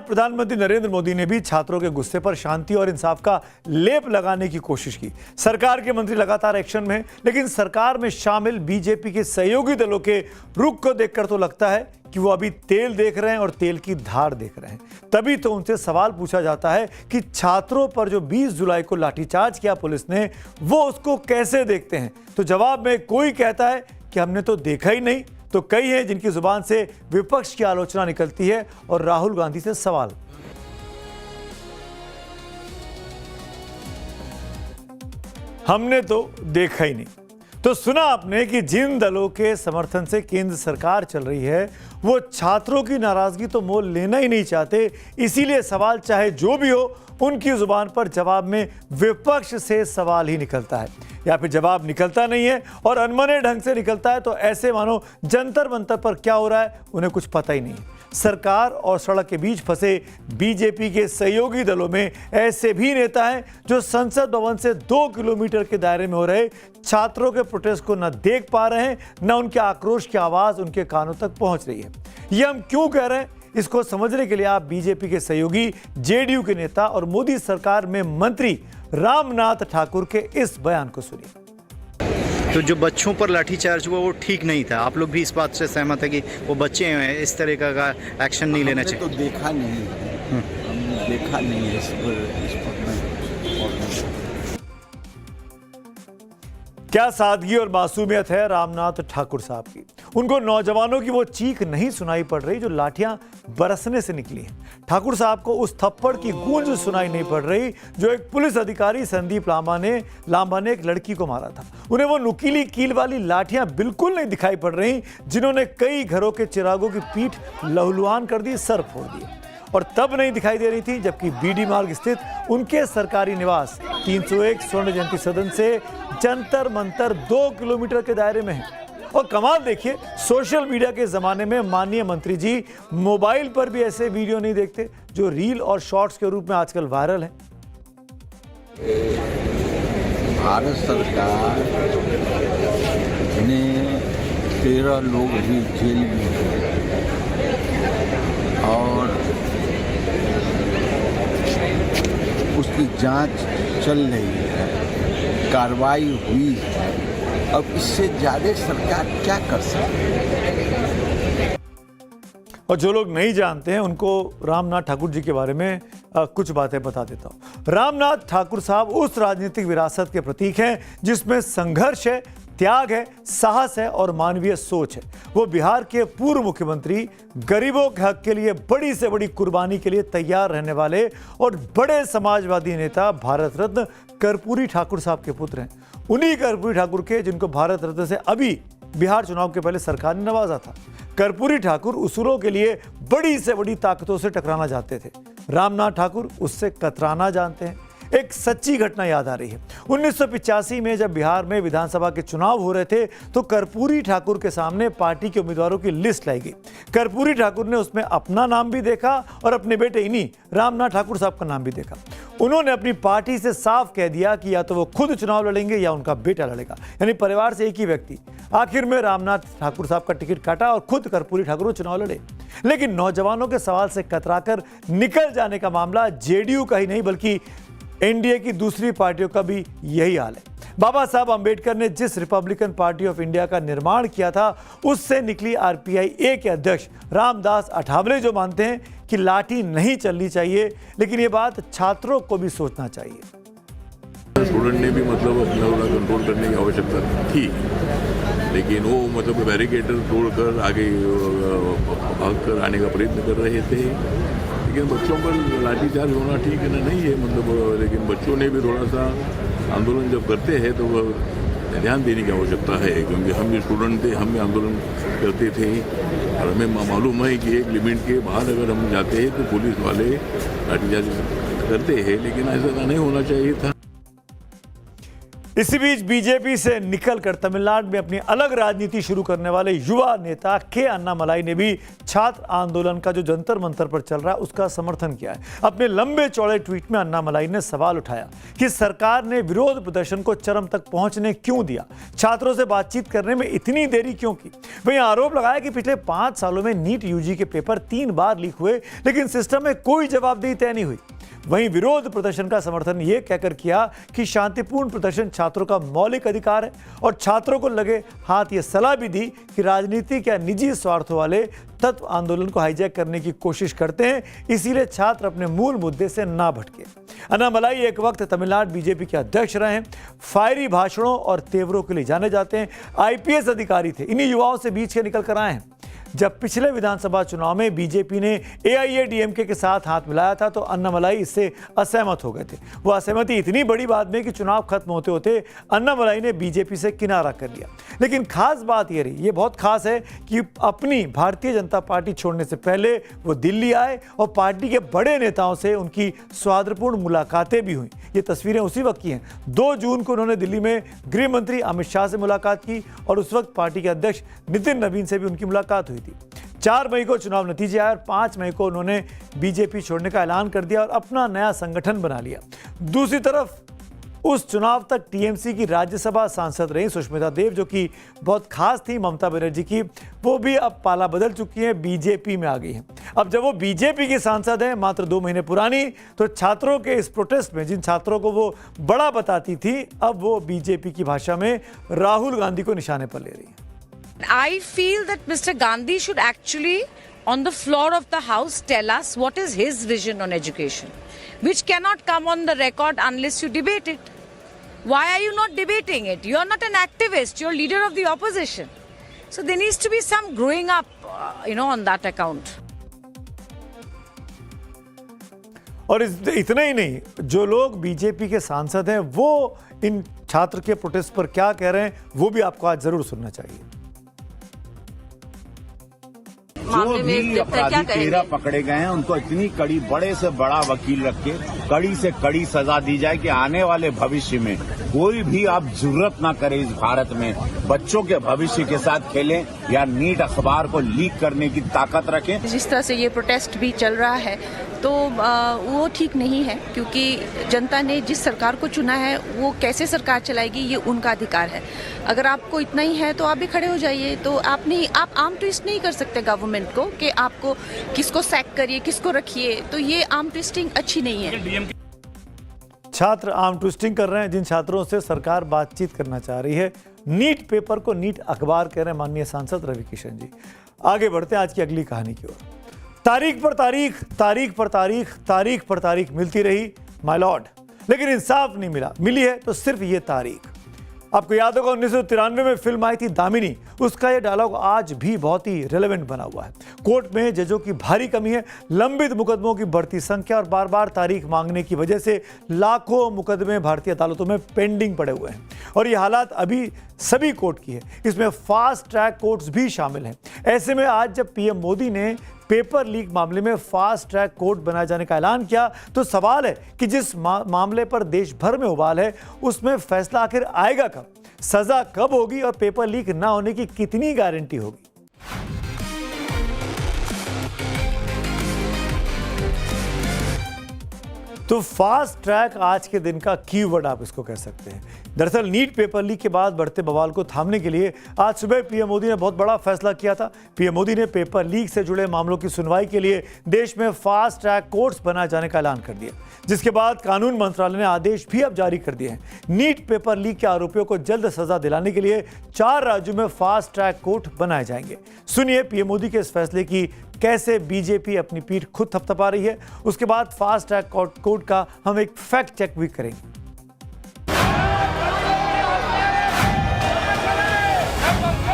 प्रधानमंत्री नरेंद्र मोदी ने भी छात्रों के गुस्से पर शांति और इंसाफ का लेप लगाने की कोशिश की। सरकार के मंत्री लगातार एक्शन में हैं, लेकिन सरकार में शामिल बीजेपी के सहयोगी दलों के रुख को देखकर तो लगता है कि वो अभी तेल देख रहे हैं और तेल की धार देख रहे हैं। तभी तो उनसे सवाल पूछा जाता है कि छात्रों पर जो 20 जुलाई को लाठीचार्ज किया पुलिस ने, वो उसको कैसे देखते हैं। तो जवाब में कोई कहता है कि हमने तो देखा ही नहीं, तो कई हैं जिनकी जुबान से विपक्ष की आलोचना निकलती है और राहुल गांधी से सवाल। हमने तो देखा ही नहीं। तो सुना आपने कि जिन दलों के समर्थन से केंद्र सरकार चल रही है, वो छात्रों की नाराजगी तो मोल लेना ही नहीं चाहते। इसीलिए सवाल चाहे जो भी हो, उनकी जुबान पर जवाब में विपक्ष से सवाल ही निकलता है, या फिर जवाब निकलता नहीं है और अनमने ढंग से निकलता है तो ऐसे मानो जंतर मंतर पर क्या हो रहा है उन्हें कुछ पता ही नहीं। सरकार और सड़क के बीच फंसे बीजेपी के सहयोगी दलों में ऐसे भी नेता हैं जो संसद भवन से 2 किलोमीटर के दायरे में हो रहे छात्रों के प्रोटेस्ट को न देख पा रहे हैं, न उनके आक्रोश की आवाज उनके कानों तक पहुंच रही है। ये हम क्यों कह रहे हैं, इसको समझने के लिए आप बीजेपी के सहयोगी जेडीयू के नेता और मोदी सरकार में मंत्री रामनाथ ठाकुर के इस बयान को सुनिए। तो जो बच्चों पर लाठीचार्ज हुआ वो ठीक नहीं था, आप लोग भी इस बात से सहमत है कि वो बच्चे हैं, इस तरह का एक्शन नहीं लेना चाहिए? तो देखा नहीं है, हमने देखा नहीं है इस पर क्या सादगी और मासूमियत है रामनाथ ठाकुर साहब की। उनको नौजवानों की वो चीख नहीं सुनाई पड़ रही जो लाठियां बरसने से निकली हैं। ठाकुर साहब को उस थप्पड़ की गूंज सुनाई नहीं पड़ रही जो एक पुलिस अधिकारी संदीप लांबा ने एक लड़की को मारा था। उन्हें वो नुकीली कील वाली लाठियां बिल्कुल नहीं दिखाई पड़ रही जिन्होंने कई घरों के चिरागों की पीठ लहूलुहान कर दी, सर फोड़ दिए। और तब नहीं दिखाई दे रही थी जबकि बीडी मार्ग स्थित उनके सरकारी निवास 301 स्वर्ण जयंती सदन से जंतर मंतर 2 किलोमीटर के दायरे में है। और कमाल देखिए, सोशल मीडिया के जमाने में माननीय मंत्री जी मोबाइल पर भी ऐसे वीडियो नहीं देखते जो रील और शॉर्ट्स के रूप में आजकल वायरल है। भारत सरकार ने 13 लोग भी जेल में हैं और उसकी जांच चल रही है, कार्रवाई हुई है। अब इससे ज्यादा सरकार क्या कर सकती है? और जो लोग नहीं जानते हैं उनको रामनाथ ठाकुर जी के बारे में कुछ बातें बता देता हूं। रामनाथ ठाकुर साहब उस राजनीतिक विरासत के प्रतीक हैं जिसमें संघर्ष है, त्याग है, साहस है और मानवीय सोच है। वो बिहार के पूर्व मुख्यमंत्री, गरीबों के हक के लिए बड़ी से बड़ी कुर्बानी के लिए तैयार रहने वाले और बड़े समाजवादी नेता भारत रत्न कर्पूरी ठाकुर साहब के पुत्र हैं। उन्हीं कर्पूरी ठाकुर के जिनको भारत रत्न से अभी बिहार चुनाव के पहले सरकार ने नवाजा था। कर्पूरी ठाकुर उसूलों के लिए बड़ी से बड़ी ताकतों से टकराना चाहते थे। रामनाथ ठाकुर उससे कतराना जानते हैं। एक सच्ची घटना याद आ रही है। 1985 में जब बिहार में विधानसभा के चुनाव हो रहे थे तो कर्पूरी ठाकुर के सामने पार्टी के उम्मीदवारों की लिस्ट लाई गई। कर्पूरी ठाकुर ने उसमें अपना नाम भी देखा और अपने बेटे इन्हीं रामनाथ ठाकुर साहब का नाम भी देखा। उन्होंने अपनी पार्टी से साफ कह दिया कि या तो वो खुद चुनाव लड़ेंगे या उनका बेटा लड़ेगा, यानी परिवार से एक ही व्यक्ति। आखिर में रामनाथ ठाकुर साहब का टिकट काटा और खुद कर्पूरी ठाकुर चुनाव लड़े। लेकिन नौजवानों के सवाल से कतराकर निकल जाने का मामला जेडीयू का ही नहीं बल्कि एनडीए की दूसरी पार्टियों का भी यही हाल है। बाबा साहब अंबेडकर ने जिस रिपब्लिकन पार्टी ऑफ इंडिया का निर्माण किया था उससे निकली आरपीआई के अध्यक्ष रामदास अठावले जो मानते हैं कि लाठी नहीं चलनी चाहिए, लेकिन ये बात छात्रों को भी सोचना चाहिए। स्टूडेंट ने भी मतलब अपना कंट्रोल करने की आवश्यकता थी, लेकिन वो मतलब बैरिकेड तोड़कर आगे भाग कर आने का प्रयत्न कर रहे थे। लेकिन बच्चों पर लाठीचार्ज होना ठीक है नहीं है मतलब, लेकिन बच्चों ने भी थोड़ा सा आंदोलन जब करते हैं तो ध्यान देने की आवश्यकता है, क्योंकि हम भी स्टूडेंट थे, हम भी आंदोलन करते थे और हमें मालूम है कि एक लिमिट के बाहर अगर हम जाते हैं तो पुलिस वाले लाठीचार्ज करते हैं, लेकिन ऐसा नहीं होना चाहिए था। इसी बीच बीजेपी से निकलकर तमिलनाडु में अपनी अलग राजनीति शुरू करने वाले युवा नेता के अन्नामलाई ने भी छात्र आंदोलन का जो जंतर मंतर पर चल रहा है उसका समर्थन किया है। अपने लंबे चौड़े ट्वीट में अन्नामलाई ने सवाल उठाया कि सरकार ने विरोध प्रदर्शन को चरम तक पहुंचने क्यों दिया, छात्रों से बातचीत करने में इतनी देरी क्यों की। वहीं आरोप लगाया कि पिछले 5 सालों में नीट यूजी के पेपर 3 बार लीक हुए, लेकिन सिस्टम में कोई जवाबदेही तय नहीं हुई। वहीं विरोध प्रदर्शन का समर्थन यह कहकर किया कि शांतिपूर्ण प्रदर्शन छात्रों का मौलिक अधिकार है और छात्रों को लगे हाथ ये सलाह भी दी कि राजनीतिक या निजी स्वार्थों वाले तत्व आंदोलन को हाईजैक करने की कोशिश करते हैं, इसीलिए छात्र अपने मूल मुद्दे से ना भटके। अन्नामलाई एक वक्त तमिलनाडु बीजेपी के अध्यक्ष रहे हैं, फायरी भाषणों और तेवरों के लिए जाने जाते हैं, आईपीएस अधिकारी थे। इन्हीं युवाओं से बीच के निकल कर आए हैं। जब पिछले विधानसभा चुनाव में बीजेपी ने एआईएडीएमके के साथ हाथ मिलाया था तो अन्नामलाई इससे असहमत हो गए थे। वो असहमति इतनी बड़ी बाद में कि चुनाव खत्म होते होते अन्नामलाई ने बीजेपी से किनारा कर लिया। लेकिन खास बात ये रही, ये बहुत खास है कि अपनी भारतीय जनता पार्टी छोड़ने से पहले वो दिल्ली आए और पार्टी के बड़े नेताओं से उनकी सौहार्दपूर्ण मुलाकातें भी हुई। ये तस्वीरें उसी वक्त की हैं। 2 जून को उन्होंने दिल्ली में गृह मंत्री अमित शाह से मुलाकात की और उस वक्त पार्टी के अध्यक्ष नितिन नवीन से भी उनकी मुलाकात हुई थी। 4 मई को चुनाव नतीजे आए और 5 मई को उन्होंने बीजेपी छोड़ने का ऐलान कर दिया और अपना नया संगठन बना लिया। दूसरी तरफ उस चुनाव तक टीएमसी की राज्यसभा सांसद रही सुष्मिता देव, जो कि बहुत खास थी ममता बनर्जी की, वो भी अब पाला बदल चुकी हैं, बीजेपी में आ गई हैं। अब जब वो बीजेपी की सांसद हैं, मात्र 2 महीने पुरानी, तो छात्रों के इस प्रोटेस्ट में जिन छात्रों को वो बड़ा बताती थी, अब वो बीजेपी की भाषा में राहुल गांधी को निशाने पर ले रही है। I feel that Mr. Gandhi should actually, on the floor of the House, tell us what is his vision on education, which cannot come on the record unless you debate it. Why are you not debating it? You are not an activist, you are leader of the opposition. So there needs to be some growing up, on that account. और इतना ही नहीं, जो लोग BJP के सांसद हैं वो इन छात्र के प्रोटेस्ट पर क्या कह रहे हैं वो भी आपको आज जरूर सुनना चाहिए। जो भी अपराधी 13 पकड़े गए हैं उनको इतनी कड़ी, बड़े से बड़ा वकील रख के कड़ी से कड़ी सजा दी जाए कि आने वाले भविष्य में कोई भी आप जरूरत ना करे इस भारत में बच्चों के भविष्य के साथ खेलें या नीट अखबार को लीक करने की ताकत रखें। जिस तरह से ये प्रोटेस्ट भी चल रहा है तो वो ठीक नहीं है, क्योंकि जनता ने जिस सरकार को चुना है वो कैसे सरकार चलाएगी ये उनका अधिकार है। अगर आपको इतना ही है तो आप भी खड़े हो जाइए। तो आप आर्म ट्विस्ट नहीं कर सकते गवर्नमेंट को कि आपको किसको सैक करिए, किसको रखिए। तो ये आर्म ट्विस्टिंग अच्छी नहीं है। छात्र आर्म ट्विस्टिंग कर रहे हैं। जिन छात्रों से सरकार बातचीत करना चाह रही है, नीट पेपर को नीट अखबार कह रहे हैं माननीय सांसद रवि किशन जी। आगे बढ़ते हैं आज की अगली कहानी की ओर। तारीख पर तारीख, तारीख पर तारीख, तारीख पर तारीख मिलती रही माय लॉर्ड, लेकिन इंसाफ नहीं मिला। मिली है तो सिर्फ ये तारीख। आपको याद होगा 1993 में फिल्म आई थी दामिनी, उसका ये डायलॉग आज भी बहुत ही रेलेवेंट बना हुआ है। कोर्ट में जजों की भारी कमी है, लंबित मुकदमों की बढ़ती संख्या और बार बार तारीख मांगने की वजह से लाखों मुकदमे भारतीय अदालतों में पेंडिंग पड़े हुए हैं और ये हालात अभी सभी कोर्ट की है। इसमें फास्ट ट्रैक कोर्ट्स भी शामिल हैं। ऐसे में आज जब पीएम मोदी ने पेपर लीक मामले में फास्ट ट्रैक कोर्ट बनाए जाने का ऐलान किया तो सवाल है कि जिस मामले पर देश भर में उबाल है उसमें फैसला आखिर आएगा कब, सजा कब होगी और पेपर लीक ना होने की कितनी गारंटी होगी। तो फास्ट ट्रैक आज के दिन का कीवर्ड आप इसको कह सकते हैं। दरअसल नीट पेपर लीक के बाद बढ़ते बवाल को थामने के लिए आज सुबह पीएम मोदी ने बहुत बड़ा फैसला किया था। पीएम मोदी ने पेपर लीक से जुड़े मामलों की सुनवाई के लिए देश में फास्ट ट्रैक कोर्ट्स बनाए जाने का ऐलान कर दिया, जिसके बाद कानून मंत्रालय ने आदेश भी अब जारी कर दिए हैं। नीट पेपर लीक के आरोपियों को जल्द सजा दिलाने के लिए 4 राज्यों में फास्ट ट्रैक कोर्ट बनाए जाएंगे। सुनिए पीएम मोदी के इस फैसले की कैसे बीजेपी अपनी पीठ खुद थपथपा रही है। उसके बाद फास्ट ट्रैक कोर्ट का हम एक फैक्ट चेक भी करेंगे।